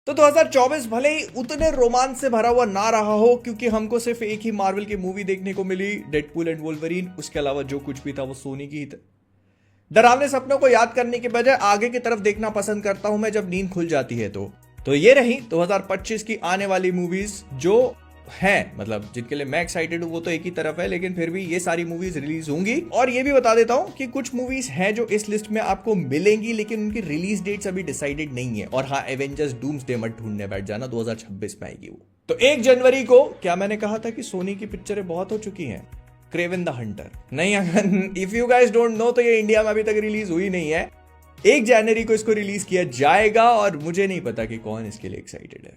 तो 2024 भले ही उतने रोमांच से भरा हुआ ना रहा हो, क्योंकि हमको सिर्फ एक ही मार्वल की मूवी देखने को मिली, डेडपूल एंड वोल्वरीन। उसके अलावा जो कुछ भी था वो सोनी की ही था। डरावने सपनों को याद करने के बजाय आगे की तरफ देखना पसंद करता हूं मैं जब नींद खुल जाती है। तो ये रही 2025 की आने वाली मूवीज जो हैं, मतलब जिनके लिए मैं एक्साइटेड हूं वो तो एक ही तरफ है, लेकिन फिर भी ये सारी मूवीज रिलीज होंगी। और ये भी बता देता हूं कि कुछ मूवीज हैं जो इस लिस्ट में आपको मिलेंगी, लेकिन उनकी रिलीज डेट्स अभी डिसाइडेड नहीं है। और हाँ, एवेंजर्स डूम्सडे मत ढूंढने बैठ जाना, 2026 में आएगी वो। तो 1 जनवरी को क्या मैंने कहा था कि सोनी की पिक्चरें बहुत हो चुकी हैं? क्रेवन द हंटर नहीं, अगर if you guys don't know तो ये इंडिया में अभी तक रिलीज हुई नहीं है। 1 जनवरी को इसको रिलीज किया जाएगा और मुझे नहीं पता कि कौन इसके लिए एक्साइटेड है।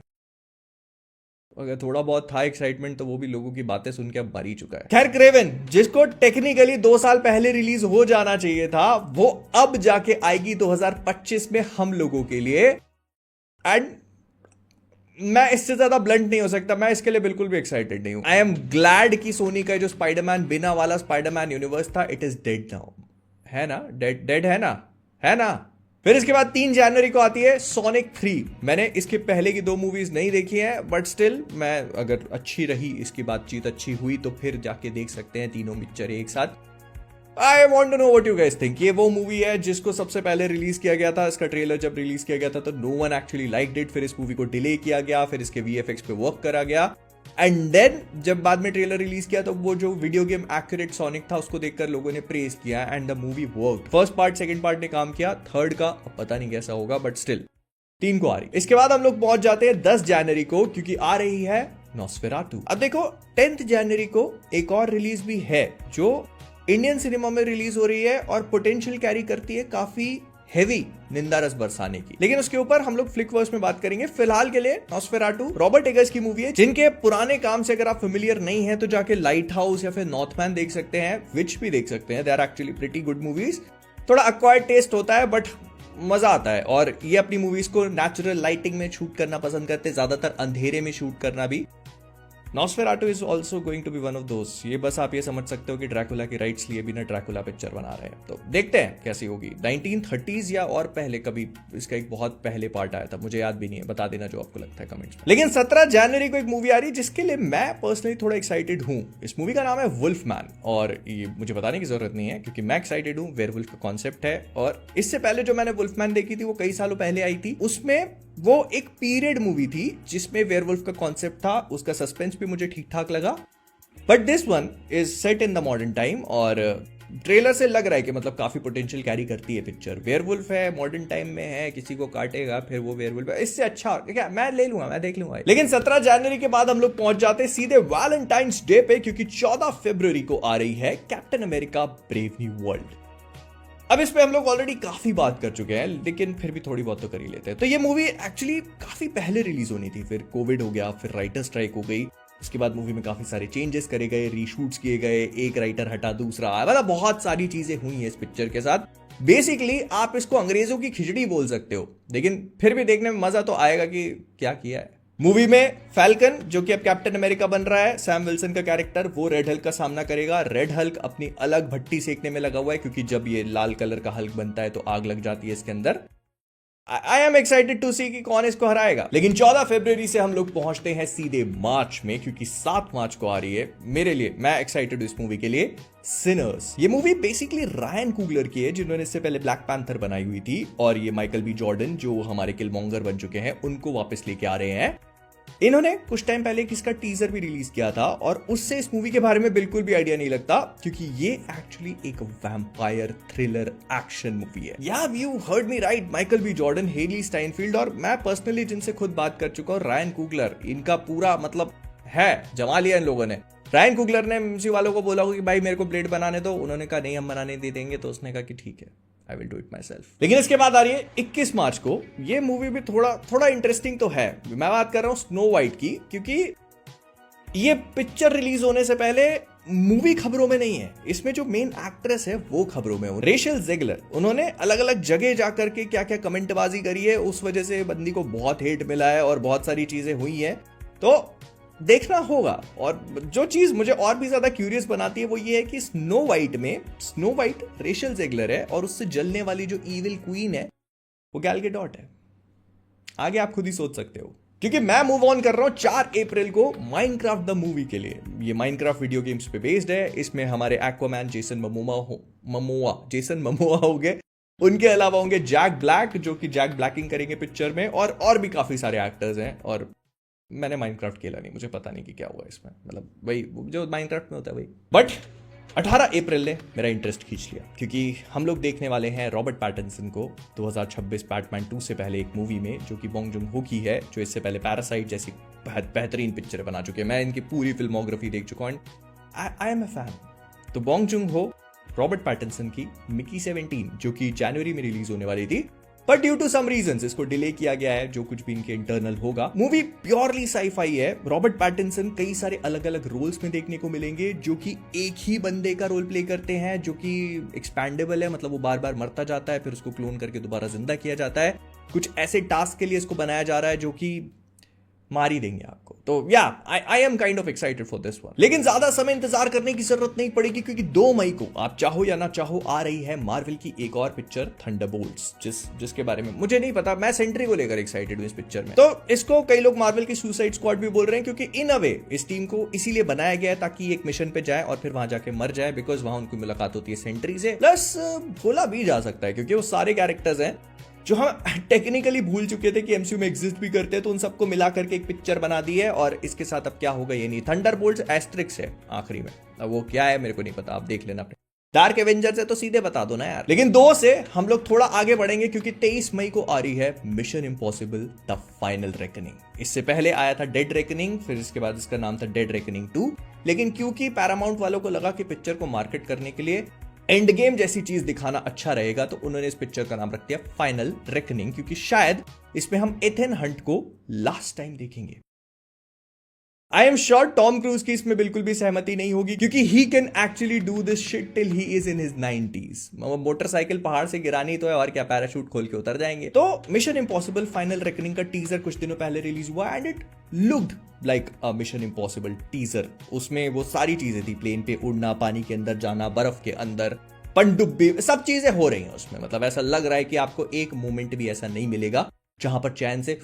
अगर थोड़ा बहुत था एक्साइटमेंट तो वो भी लोगों की बातें सुन के अब मर ही चुका है। खैर, क्रेवन जिसको टेक्निकली 2 साल पहले रिलीज हो जाना चाहिए था, वो अब जाके आएगी 2025 में हम लोगों के लिए। एंड मैं इससे ज्यादा ब्लंट नहीं हो सकता, मैं इसके लिए बिल्कुल भी एक्साइटेड नहीं हूं। आई एम ग्लैड कि सोनी का जो स्पाइडरमैन बिना वाला स्पाइडरमैन यूनिवर्स था, इट इज डेड नाउ। है ना? डेड है ना? है ना? फिर इसके बाद 3 जनवरी को आती है सोनिक 3। मैंने इसके पहले की 2 मूवीज नहीं देखी हैं, बट स्टिल मैं, अगर अच्छी रही, इसकी बातचीत अच्छी हुई तो फिर जाके देख सकते हैं तीनों पिक्चर एक साथ। I want to know what you guys think. ये वो मूवी है जिसको सबसे पहले रिलीज किया गया था। इसका ट्रेलर जब रिलीज किया गया था तो no one actually liked it. फिर इस मूवी को डिले किया गया, फिर इसके वीएफएक्स पे वर्क करा गया, एंड देन जब बाद में ट्रेलर रिलीज किया तो वो जो वीडियो गेम एक्यूरेट सोनिक था उसको देखकर लोगों ने प्रेज किया, and the movie worked. First part, second part ने काम किया, थर्ड का अब पता नहीं कैसा होगा, बट स्टिल 3 को आ रही। इसके बाद हम लोग पहुंच जाते हैं 10 जनवरी को, क्योंकि आ रही है नॉस्फेरातु। अब देखो, 10 जनवरी को एक और रिलीज भी है जो इंडियन सिनेमा में रिलीज हो रही है और पोटेंशियल कैरी करती है काफी हेवी निंदा रस बरसाने की, लेकिन उसके ऊपर हम लोग फ्लिकवर्स में बात करेंगे। फिलहाल के लिए नॉस्फेरातु रॉबर्ट एगर्स की मूवी है, जिनके पुराने काम से अगर आप फेमिलियर नहीं है तो जाके लाइट हाउस या फिर नॉर्थमैन देख सकते हैं, विच भी देख सकते हैं। They are actually pretty good movies. थोड़ा अक्वायर्ड टेस्ट होता है बट मजा आता है, और ये अपनी मूवीज को नेचुरल लाइटिंग में शूट करना पसंद करते हैं, ज्यादातर अंधेरे में शूट करना भी। Nosferatu is also going to be one of those. ये बस आप ये समझ सकते हो कि ड्रैकुला की राइट्स लिए बिना ड्रैकुला पिक्चर बना रहे हैं, तो देखते हैं कैसी होगी। 1930s या और पहले कभी इसका एक बहुत पहले पार्ट आया था, मुझे याद भी नहीं है, बता देना जो आपको लगता है कमेंट्स में। लेकिन 17 जनवरी को एक मूवी आ रही है जिसके लिए मैं पर्सनली थोड़ा एक्साइटेड हूं। इस मूवी का नाम है वुल्फमैन, और ये मुझे बताने की जरूरत नहीं है क्योंकि मैं एक्साइटेड हूं। वेयरवुल्फ का कॉन्सेप्ट है, और इससे पहले जो मैंने वुल्फमैन देखी थी वो कई सालों पहले आई थी। उसमें वो एक पीरियड मूवी थी जिसमें वेयरवुल्फ का कॉन्सेप्ट था, उसका सस्पेंस भी मुझे ठीक ठाक लगा। But this one is set in the modern time, और ट्रेलर से लग रहा है कि मतलब काफी पोटेंशियल कैरी करती है पिक्चर। वेयरवुल्फ है, मॉडर्न टाइम में है, किसी को काटेगा फिर वो वेयरवुल्फ है, इससे अच्छा क्या मैं ले लूंगा, मैं देख लूंगा। लेकिन 17 जनवरी के बाद हम लोग पहुंच जाते हैं सीधे वैलेंटाइंस डे पे, क्योंकि 14 फरवरी को आ रही है captain America brave new world. अब इस पे हम लोग ऑलरेडी काफी बात कर चुके हैं, लेकिन फिर भी थोड़ी बहुत तो कर ही लेते हैं। तो ये मूवी एक्चुअली काफी पहले रिलीज होनी थी, फिर कोविड हो गया, फिर राइटर स्ट्राइक हो गई, उसके बाद मूवी में काफी सारे चेंजेस करे गए, रीशूट्स किए गए, एक राइटर हटा दूसरा आया, मतलब बहुत सारी चीजें हुई हैं इस पिक्चर के साथ। बेसिकली आप इसको अंग्रेजों की खिचड़ी बोल सकते हो, लेकिन फिर भी देखने में मजा तो आएगा कि क्या किया है। मूवी में फैल्कन, जो कि अब कैप्टन अमेरिका बन रहा है, सैम विल्सन का कैरेक्टर, वो रेड हल्क का सामना करेगा। रेड हल्क अपनी अलग भट्टी सेकने में लगा हुआ है, क्योंकि जब ये लाल कलर का हल्क बनता है तो आग लग जाती है इसके अंदर। आई एम एक्साइटेड टू सी कि कौन इसको हराएगा। लेकिन 14 फरवरी से हम लोग पहुंचते हैं सीधे मार्च में, क्योंकि 7 मार्च को आ रही है मेरे लिए, मैं एक्साइटेड हूं इस मूवी के लिए, सिनर्स। ये मूवी बेसिकली रायन कुगलर की है, जिन्होंने इससे पहले ब्लैक पैंथर बनाई हुई थी, और ये माइकल बी जॉर्डन जो हमारे किलमॉन्गर बन चुके हैं, उनको वापस लेके आ रहे हैं। इन्होंने कुछ टाइम पहले इसका टीजर भी रिलीज किया था, और उससे इस मूवी के बारे में बिल्कुल भी आइडिया नहीं लगता, क्योंकि ये एक्चुअली एक वैम्पायर थ्रिलर एक्शन मूवी है। या you heard me right, Michael B Jordan, Hailee Steinfeld, और मैं पर्सनली जिनसे खुद बात कर चुका हूं, रायन कुगलर, इनका पूरा मतलब है जमा लिया इन लोगों ने। रायन कुगलर ने एमसी वालों को बोला कि भाई मेरे को ब्लेड बनाने दो, उन्होंने कहा नहीं हम बनाने दे देंगे, तो उसने कहा कि ठीक है, I will do it my self. लेकिन इसके बाद आ रही है 21 मार्च को। ये मूवी भी थोड़ा इंटरेस्टिंग तो है। मैं बात कर रहा हूं स्नो वाइट की, क्योंकि ये पिक्चर रिलीज होने से पहले मूवी खबरों में नहीं है, इसमें जो मेन एक्ट्रेस है वो खबरों में है, रेचल ज़ेगलर। उन्होंने अलग अलग जगह जाकर के क्या क्या कमेंटबाजी करी है, उस वजह से बंदी को बहुत हेट मिला है और बहुत सारी चीजें हुई हैं, तो देखना होगा। और जो चीज मुझे और भी ज्यादा क्यूरियस बनाती है वो ये है कि स्नो वाइट रेचल ज़ेगलर है, और उससे जलने वाली जो ईविल क्वीन है वो गैल गैडोट है। आगे आप खुद ही सोच सकते हो, क्योंकि मैं मूव ऑन कर रहा हूं 4 अप्रैल को माइनक्राफ्ट द मूवी के लिए। ये माइनक्राफ्ट वीडियो गेम्स पे बेस्ड है। इसमें हमारे एक्वामैन जेसन ममोआ होंगे। उनके अलावा होंगे जैक ब्लैक, जो कि जैक ब्लैकिंग करेंगे पिक्चर में, और भी काफी सारे एक्टर्स हैं। और मैंने माइनक्राफ्ट खेला नहीं, मुझे पता नहीं कि क्या हुआ इसमें, मतलब वही जो माइनक्राफ्ट में होता है वही। बट 18 अप्रैल ने मेरा इंटरेस्ट खींच लिया, क्योंकि हम लोग देखने वाले हैं रॉबर्ट पैटिंसन को 2026 बैटमैन 2 से पहले एक मूवी में, जो कि बॉन्ग जून हो की है, जो इससे पहले पैरासाइट जैसी बेहतरीन पिक्चर बना चुके हैं। मैं इनकी पूरी फिल्मोग्राफी देख चुका हूं, आई एम ए फैन। तो बॉन्ग जून हो रॉबर्ट पैटिंसन की मिकी 17, जो कि जनवरी में रिलीज होने वाली थी, पर ड्यू टू सम रीजंस इसको डिले किया गया है, जो कुछ भी इनके इंटरनल होगा। मूवी प्योरली साई-फाई है। रॉबर्ट पैटिंसन कई सारे अलग अलग रोल्स में देखने को मिलेंगे, जो कि एक ही बंदे का रोल प्ले करते हैं, जो कि एक्सपैंडेबल है, मतलब वो बार बार मरता जाता है, फिर उसको क्लोन करके दोबारा जिंदा किया जाता है। कुछ ऐसे टास्क के लिए इसको बनाया जा रहा है जो कि मार ही देंगे आपको। तो या I am kind of excited for this one. लेकिन ज्यादा समय इंतजार करने की जरूरत नहीं पड़ेगी, क्योंकि 2 मई को, आप चाहो या ना चाहो, आ रही है मार्वल की एक और पिक्चर थंडरबोल्ट्स, जिसके बारे में मुझे नहीं पता। मैं सेंट्री को लेकर एक्साइटेड हूं इस पिक्चर में। तो इसको कई लोग मार्वल की सुसाइड स्क्वाड भी बोल रहे हैं, क्योंकि इन अ वे इस टीम को इसीलिए बनाया गया है ताकि एक मिशन पे जाए और फिर वहां जाके मर जाए, बिकॉज वहां उनकी मुलाकात होती है सेंट्री से। प्लस बोला भी जा सकता है, क्योंकि वो सारे कैरेक्टर्स हैं जो हम टेक्निकली भूल चुके थे कि एमसीयू में एग्जिस्ट भी करते हैं, तो उन सबको मिला करके एक पिक्चर बना दी है। और इसके साथ अब क्या होगा ये नहीं, थंडरबोल्ट्स एस्ट्रिक्स है आखिरी में, अब वो क्या है मेरे को नहीं पता, आप देख लेना अपने। डार्क एवेंजर्स है तो सीधे बता दो ना यार। लेकिन 2 से हम लोग थोड़ा आगे बढ़ेंगे, क्योंकि 23 मई को आ रही है mission impossible the final reckoning. इससे पहले आया था डेड रेकनिंग, फिर इसके बाद इसका नाम था डेड रेकनिंग 2। लेकिन क्योंकि पैरामाउंट वालों को लगा कि पिक्चर को मार्केट करने के लिए एंड गेम जैसी चीज दिखाना अच्छा रहेगा, तो उन्होंने इस पिक्चर का नाम रख दिया फाइनल रेकनिंग, क्योंकि शायद इसमें हम एथन हंट को लास्ट टाइम देखेंगे। I am sure Tom cruise की इसमें बिल्कुल भी सहमति नहीं होगी, क्योंकि he can actually do this shit till he is in his 90s। Motorcycle पहाड़ से गिरानी तो है, और क्या पैराशूट खोल के उतर जाएंगे। तो मिशन इम्पॉसिबल फाइनल रेकनिंग का टीजर कुछ दिनों पहले रिलीज हुआ, and it looked like a mission impossible teaser. उसमें वो सारी चीजें थी, प्लेन पे उड़ना, पानी के अंदर जाना, बर्फ के अंदर पनडुब्बी, सब चीजें हो रही हैं उसमें। मतलब ऐसा लग रहा है कि आपको एक मोमेंट भी ऐसा नहीं मिलेगा जहां पर चैन से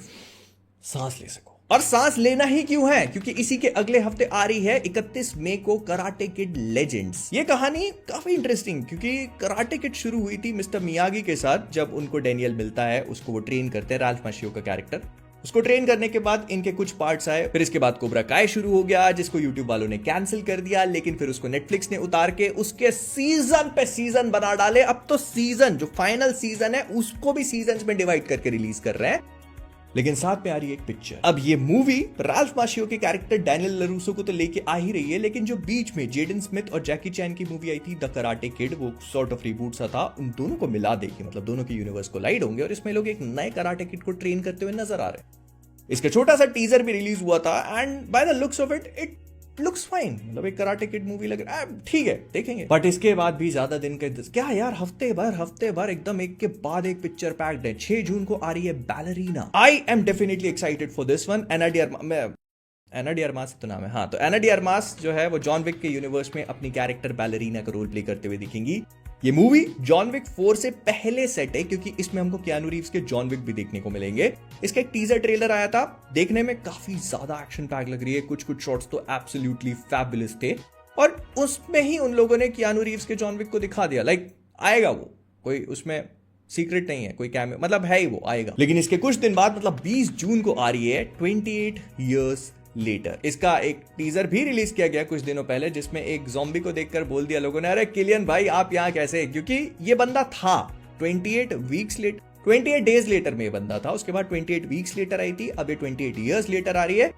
सांस ले सको। और सांस लेना ही क्यों है, क्योंकि इसी के अगले हफ्ते आ रही है 31 मई को कराटे किड लेजेंड्स। ये कहानी काफी इंटरेस्टिंग, क्योंकि कराटे किड शुरू हुई थी मिस्टर मियागी के साथ, जब उनको डेनियल मिलता है, उसको वो ट्रेन करते हैं, राल्फ माशियो का कैरेक्टर। उसको ट्रेन करने के बाद इनके कुछ पार्ट्स आए, फिर इसके बाद कोब्रा काय शुरू हो गया, जिसको यूट्यूब वालों ने कैंसिल कर दिया, लेकिन फिर उसको नेटफ्लिक्स ने उतार के उसके सीजन पे सीजन बना डाले। अब तो सीजन, जो फाइनल सीजन है, उसको भी सीजन्स में डिवाइड करके रिलीज कर रहे हैं। लेकिन साथ में आ रही है एक पिक्चर। अब ये मूवी राल्फ माशियो के कैरेक्टर डैनियल लरूसो को तो लेके आ ही रही है, लेकिन जो बीच में जेडन स्मिथ और जैकी चैन की मूवी आई थी द कराटे किड, वो सॉर्ट ऑफ रिबूट सा था, उन दोनों को मिला देगी, मतलब दोनों के यूनिवर्स को लाइड होंगे, और इसमें लोग एक नए कराटे किड को ट्रेन करते हुए नजर आ रहे हैं। इसका छोटा सा टीजर भी रिलीज हुआ था, and by the looks of it looks fine, मतलब एक कराटे किड मूवी लग रहा है, ठीक है देखेंगे। बट इसके बाद भी ज्यादा दिन का क्या यार, हफ्ते भर एकदम एक के बाद एक पिक्चर पैक्ड है। 6 जून को आ रही है ballerina. I am definitely excited for this one. Ana de Armas तो नाम है, हाँ। तो एना डी अरमास जो है वो जॉन विक के यूनिवर्स में अपनी कैरेक्टर बैलरीना का रोल प्ले करते हुए दिखेंगी। ये मूवी जॉन विक 4 से पहले सेट है, क्योंकि इसमें हमको कियानू रीव्स के जॉन विक भी देखने को मिलेंगे। इसका एक टीजर ट्रेलर आया था, देखने में काफी ज्यादा एक्शन पैक लग रही है, कुछ शॉट्स तो एब्सोल्युटली फैबुलस थे, और उसमें ही उन लोगों ने कियानू रीव्स के जॉन विक को दिखा दिया। लाइक आएगा वो, कोई उसमें सीक्रेट नहीं है, कोई कैमियो, मतलब है ही वो आएगा। लेकिन इसके कुछ दिन बाद, मतलब 20 जून को आ रही है 28 years लेटर। इसका एक टीजर भी रिलीज किया गया कुछ दिनों पहले, जिसमें एक ज़ॉम्बी को देखकर बोल दिया लोगों ने, अरे किलियन भाई आप यहाँ कैसे, क्योंकि ये बंदा था 28 डेज लेटर में ये बंदा था, उसके बाद 28 वीक्स लेटर आई थी, अब ये 28 years लेटर आ रही है।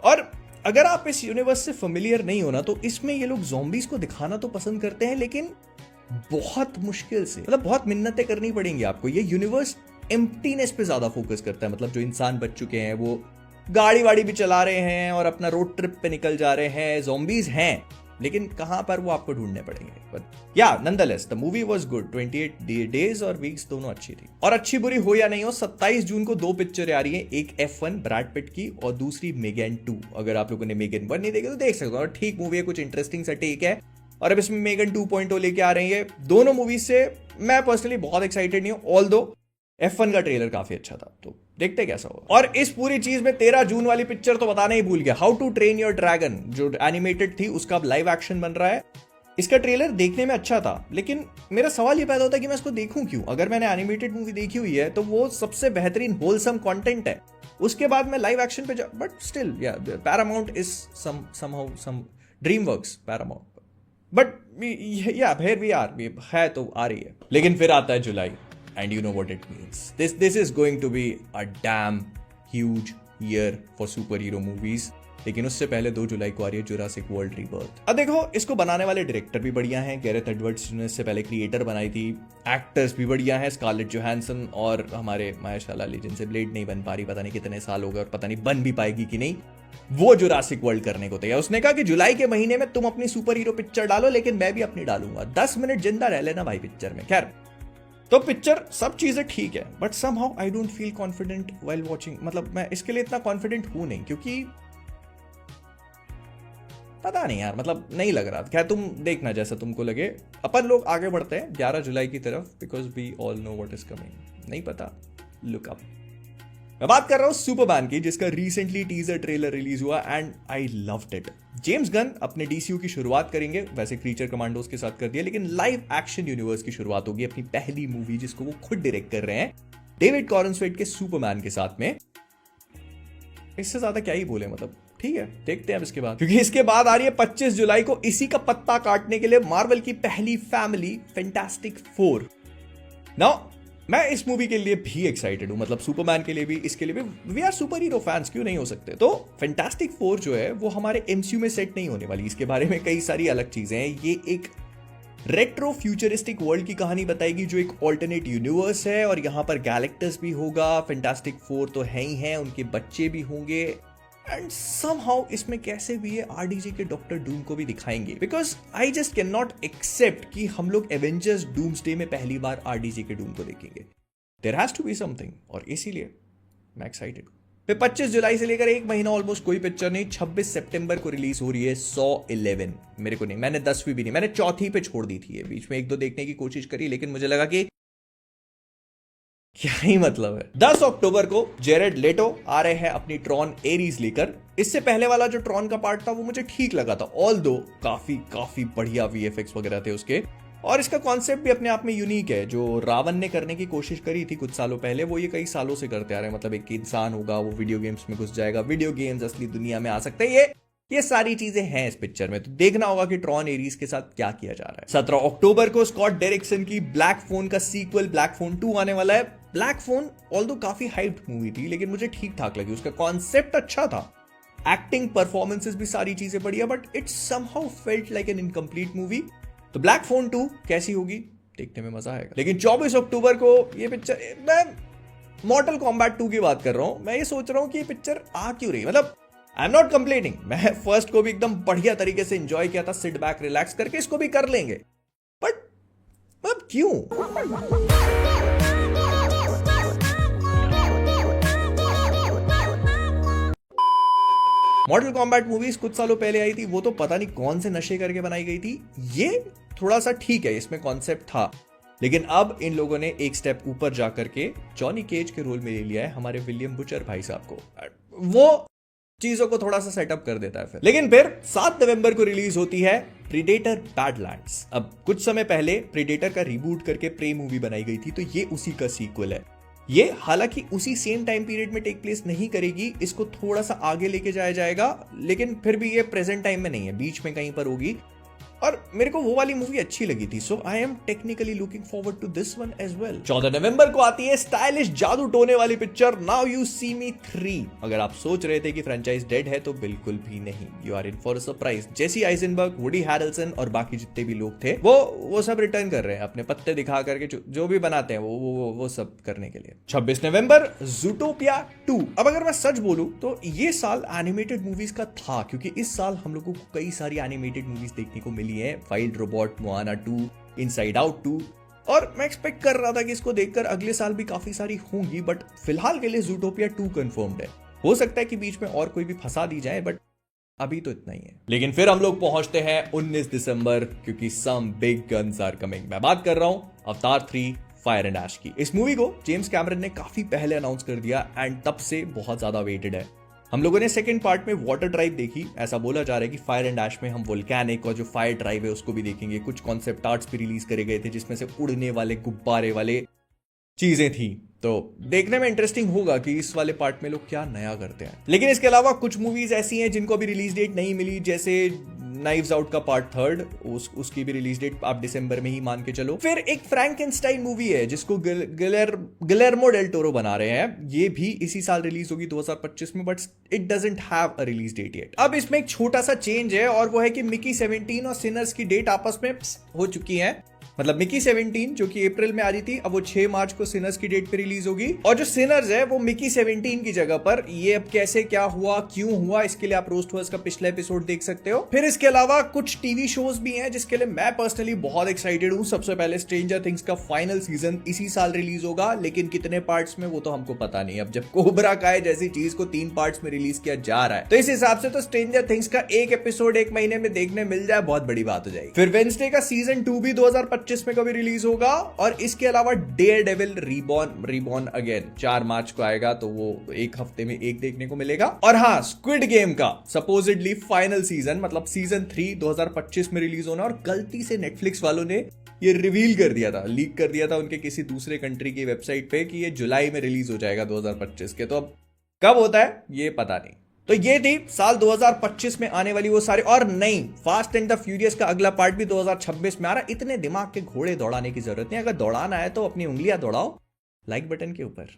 और अगर आप इस यूनिवर्स से फेमिलियर नहीं हो ना, तो इसमें ये लोग ज़ॉम्बीज को दिखाना तो पसंद करते हैं, लेकिन बहुत मुश्किल से, मतलब बहुत मिन्नतें करनी पड़ेंगी आपको। ये यूनिवर्स एम्प्टीनेस पे ज्यादा फोकस करता है, मतलब जो इंसान बच चुके हैं वो गाड़ी वाड़ी भी चला रहे हैं और अपना रोड ट्रिप पे निकल जा रहे हैं, ज़ॉम्बीज हैं, लेकिन कहां पर वो आपको ढूंढने पड़ेंगे। बट या nonetheless the movie was good. 28 days और वीक्स दोनों अच्छी थी। और अच्छी बुरी हो या नहीं हो, 27 जून को 2 पिक्चरें आ रही हैं, एक F1 ब्रैड पिट की और दूसरी मेगन 2। अगर आप लोगों ने मेगन 1 नहीं देखी तो देख सकते हो, और ठीक मूवी है, कुछ इंटरेस्टिंग सा टेक है। और अब इसमें मेगन 2.0 लेके आ रही है। दोनों मूवीज से मैं पर्सनली बहुत एक्साइटेड नहीं हूं, ऑल्दो F1 का ट्रेलर काफी अच्छा था, तो देखते कैसा होगा। और इस पूरी चीज में 13 जून वाली पिक्चर तो बताना ही भूल गया, how to train your dragon, जो एनिमेटेड थी उसका अब लाइव एक्शन बन रहा है। इसका ट्रेलर देखने में अच्छा था, लेकिन मेरा सवाल ये पैदा होता है कि मैं इसको देखूं क्यों। अगर मैंने एनिमेटेड मूवी देखी हुई है तो वो सबसे बेहतरीन होलसम कंटेंट है, उसके बाद मैं लाइव एक्शन पे but still yeah Paramount is some DreamWorks Paramount, but yeah here we are, है तो आ रही है। लेकिन फिर आता है जुलाई, and you know what it means. This is going to be a damn huge year for superhero movies. लेकिन उससे पहले 2 जुलाई को आ रही है जुरासिक वर्ल्ड रीबर्थ। अब देखो, इसको बनाने वाले डायरेक्टर भी बढ़िया हैं, गैरेथ एडवर्ड्स जिन्होंने इससे पहले क्रिएटर बनाई थी। एक्टर्स भी बढ़िया हैं, स्कारलेट जोहानसन और हमारे माहेरशाला अली, जिनसे ब्लेड नहीं बन पा रही, पता नहीं कितने साल हो गए और पता नहीं बन भी पाएगी कि नहीं। वो जुरासिक वर्ल्ड करने को तैयार। उसने कहा कि जुलाई के महीने में तुम अपनी सुपर हीरो पिक्चर डालो, लेकिन मैं भी अपनी डालूंगा। 10 मिनट जिंदा रह लेना भाई पिक्चर में। खैर, तो पिक्चर सब चीजें ठीक है, but somehow I don't feel confident while watching. मतलब मैं इसके लिए इतना कॉन्फिडेंट हूं नहीं, क्योंकि पता नहीं यार, मतलब नहीं लग रहा। क्या तुम देखना जैसा तुमको लगे। अपन लोग आगे बढ़ते हैं 11 जुलाई की तरफ, because we all know what is coming. नहीं पता, लुक अप। मैं बात कर रहा हूं सुपरमैन की, जिसका रिसेंटली टीजर ट्रेलर रिलीज हुआ and I loved it. James Gunn अपने डीसीयू की शुरुआत करेंगे, वैसे क्रीचर कमांडोज के साथ कर दिया, लेकिन लाइव एक्शन यूनिवर्स की शुरुआत होगी अपनी पहली मूवी, जिसको वो खुद डायरेक्ट कर रहे हैं, डेविड कॉरनस्वेट के सुपरमैन के साथ में। इससे ज्यादा क्या ही बोले, मतलब ठीक है, देखते हैं अब इसके बाद, क्योंकि इसके बाद आ रही है 25 जुलाई को इसी का पत्ता काटने के लिए मार्वल की पहली फैमिली फैंटास्टिक 4। नाउ मैं इस मूवी के लिए भी एक्साइटेड हूं, मतलब सुपरमैन के लिए भी, इसके लिए भी। We are superhero fans, क्यों नहीं हो सकते। तो फैंटास्टिक 4 जो है वो हमारे एमसीयू में सेट नहीं होने वाली, इसके बारे में कई सारी अलग चीजें हैं। ये एक रेट्रो फ्यूचरिस्टिक वर्ल्ड की कहानी बताएगी, जो एक ऑल्टरनेट यूनिवर्स है, और यहां पर गैलेक्टस भी होगा। फैंटास्टिक 4 तो है ही है, उनके बच्चे भी होंगे, एंड समहाउ इसमें कैसे भी है आरडीजे के डॉक्टर डूम को भी दिखाएंगे, because I just can not accept कि हम लोग एवेंजर्स डूम्सडे में पहली बार आरडीजे के डूम को देखेंगे। There has to be something, और इसीलिए मैं एक्साइटेड हूं। फिर 25 जुलाई से लेकर एक महीना ऑलमोस्ट कोई पिक्चर नहीं। 26 सितंबर को रिलीज हो रही है सॉ 11। मेरे को नहीं, मैंने 10वीं भी नहीं, मैंने 4थी पे छोड़ दी थी। बीच में 1-2 देखने की कोशिश करी, लेकिन मुझे लगा कि क्या ही मतलब है। 10 अक्टूबर को जेरेड लेटो आ रहे हैं अपनी ट्रॉन एरीज लेकर। इससे पहले वाला जो ट्रॉन का पार्ट था वो मुझे ठीक लगा था, ऑल्दो काफी बढ़िया वीएफएक्स वगैरह थे उसके, और इसका कॉन्सेप्ट भी अपने आप में यूनिक है। जो रावण ने करने की कोशिश करी थी कुछ सालों पहले, वो ये कई सालों से करते आ रहे हैं। मतलब एक इंसान होगा, वो वीडियो गेम्स में घुस जाएगा, वीडियो गेम्स असली दुनिया में आ सकते हैं। ये सारी चीजें हैं इस पिक्चर में, तो देखना होगा कि ट्रॉन एरीज के साथ क्या किया जा रहा है। 17 अक्टूबर को स्कॉट डेरिक्सन की ब्लैक फोन का सीक्वल ब्लैक फोन 2 आने वाला है। ब्लैक फोन ऑल्दो काफी हाइप्ड मूवी थी, लेकिन मुझे ठीक ठाक लगी। उसका कॉन्सेप्ट अच्छा था, एक्टिंग परफॉर्मेंसेस भी सारी चीजें बढ़िया, but it somehow felt like an incomplete movie. तो ब्लैक फोन 2 कैसी होगी देखने में मजा आएगा। लेकिन 24 अक्टूबर को ये पिक्चर, मैं मॉर्टल कॉम्बैट 2 की बात कर रहा हूं। मैं ये सोच रहा हूं कि ये पिक्चर आ क्यों रही, मतलब आई एम नॉट कंप्लेनिंग। मैं फर्स्ट को भी एकदम बढ़िया तरीके से एंजॉय किया था, सिट बैक रिलैक्स करके, इसको भी कर लेंगे, बट अब क्यों। मॉर्टल कॉम्बैट मूवीज कुछ सालों पहले आई थी, वो तो पता नहीं कौन से नशे करके बनाई गई थी। ये थोड़ा सा ठीक है, इसमें कॉन्सेप्ट था, लेकिन अब इन लोगों ने एक स्टेप ऊपर जाकर के जॉनी केज के रोल में ले लिया है हमारे विलियम बुचर भाई साहब को। वो चीजों को थोड़ा सा सेटअप कर देता है फिर। लेकिन फिर 7 नवंबर को रिलीज होती है प्रीडेटर बैडलैंड्स। अब कुछ समय पहले प्रीडेटर का रिबूट करके प्रे मूवी बनाई गई थी, तो ये उसी का सीक्वल है। ये हालांकि उसी सेम टाइम पीरियड में टेक प्लेस नहीं करेगी, इसको थोड़ा सा आगे लेके जाया जाएगा, लेकिन फिर भी ये प्रेजेंट टाइम में नहीं है, बीच में कहीं पर होगी। और मेरे को वो वाली मूवी अच्छी लगी थी, so I am technically looking forward to this one as well. 14 नवंबर को आती है स्टाइलिश जादू टोने वाली picture now you see me 3। अगर आप सोच रहे थे कि फ्रेंचाइज डेड है, तो बिल्कुल भी नहीं, you are in for a surprise. Jesse Eisenberg, Woody Harrelson और बाकी जितने भी लोग थे वो सब रिटर्न कर रहे हैं, अपने पत्ते दिखा करके जो भी बनाते हैं वो सब करने के लिए। 26 नवंबर ज़ूटोपिया 2। अब अगर मैं सच बोलूं तो ये साल एनिमेटेड मूवीज का था, क्योंकि इस साल हम लोगों को कई सारी एनिमेटेड मूवीज देखने को मिली है। Wild robot, Moana 2, inside out 2, और मैं एक्सपेक्ट कर रहा था कि इसको देखकर अगले साल भी काफी सारी होंगी, बट फिलहाल के लिए ज़ूटोपिया 2 कंफर्म्ड है। हो सकता है कि बीच में और कोई भी फंसा दी जाए, बट अभी तो इतना ही है। लेकिन फिर हम लोग पहुंचते हैं 19 दिसंबर, क्योंकि some big guns are coming. मैं बात कर रहा हूं अवतार 3 फायर एंड ऐश की। इस मूवी को जेम्स कैमरन ने काफी पहले अनाउंस कर दिया एंड तब से बहुत ज्यादा वेटेड है। हम लोगों ने सेकंड पार्ट में वाटर ड्राइव देखी, ऐसा बोला जा रहा है कि फायर एंड ऐश में हम वोल्केनिक और जो फायर ड्राइव है उसको भी देखेंगे। कुछ कॉन्सेप्ट आर्ट्स भी रिलीज करे गए थे जिसमें से उड़ने वाले गुब्बारे वाले चीजें थी, तो देखने में इंटरेस्टिंग होगा कि इस वाले पार्ट में लोग क्या नया करते हैं। लेकिन इसके अलावा कुछ मूवीज ऐसी हैं जिनको भी रिलीज डेट नहीं मिली, जैसे नाइव्स आउट का पार्ट 3 उसकी भी रिलीज डेट आप दिसंबर में ही मान के चलो। फिर एक फ्रैंकेनस्टाइन मूवी है जिसको गिलेर्मो डेल टोरो बना रहे हैं, ये भी इसी साल रिलीज होगी 2025 में, but it doesn't have a release date yet. अब इसमें एक छोटा सा चेंज है और वो है कि मिकी 17 और सिनर्स की डेट आपस में हो चुकी है। मतलब मिकी 17 जो कि अप्रैल में आ रही थी, अब वो 6 मार्च को सिनर्स की डेट पे रिलीज होगी, और जो सिनर्स है वो मिकी 17 की जगह पर। ये अब कैसे क्या हुआ, क्यों हुआ, इसके लिए आप रोस्ट वर्स का पिछला एपिसोड देख सकते हो। फिर इसके अलावा कुछ टीवी शोज भी हैं जिसके लिए मैं पर्सनली बहुत एक्साइटेड हूं। सबसे पहले स्ट्रेंजर थिंग्स का फाइनल सीजन इसी साल रिलीज होगा, लेकिन कितने पार्ट्स में वो तो हमको पता नहीं। अब जब कोबरा काय जैसी चीज को 3 पार्ट्स में रिलीज किया जा रहा है, तो इस हिसाब से तो स्ट्रेंजर थिंग्स का एक एपिसोड 1 महीने में देखने मिल जाए बहुत बड़ी बात हो जाएगी। फिर वेडनेसडे का सीजन 2 भी 2025 में कभी रिलीज होगा, और इसके अलावा डेयरडेविल रीबॉर्न अगेन 4 मार्च को आएगा, तो वो एक हफ्ते में एक देखने को मिलेगा। और हाँ, स्क्विड गेम का सपोजिडली फाइनल सीजन मतलब सीजन 3 2025 में रिलीज होना, और गलती से नेटफ्लिक्स वालों ने ये रिवील कर दिया था, लीक कर दिया था उनके किसी दूसरे कंट्री की वेबसाइट पे कि ये जुलाई में रिलीज हो जाएगा 2025 के। तो अब कब होता है ये पता नहीं। तो ये थी साल 2025 में आने वाली वो सारे, और नहीं, फास्ट एंड द फ्यूरियस का अगला पार्ट भी 2026 में आ रहा है। इतने दिमाग के घोड़े दौड़ाने की जरूरत नहीं, अगर दौड़ाना है तो अपनी उंगलियां दौड़ाओ लाइक बटन के ऊपर।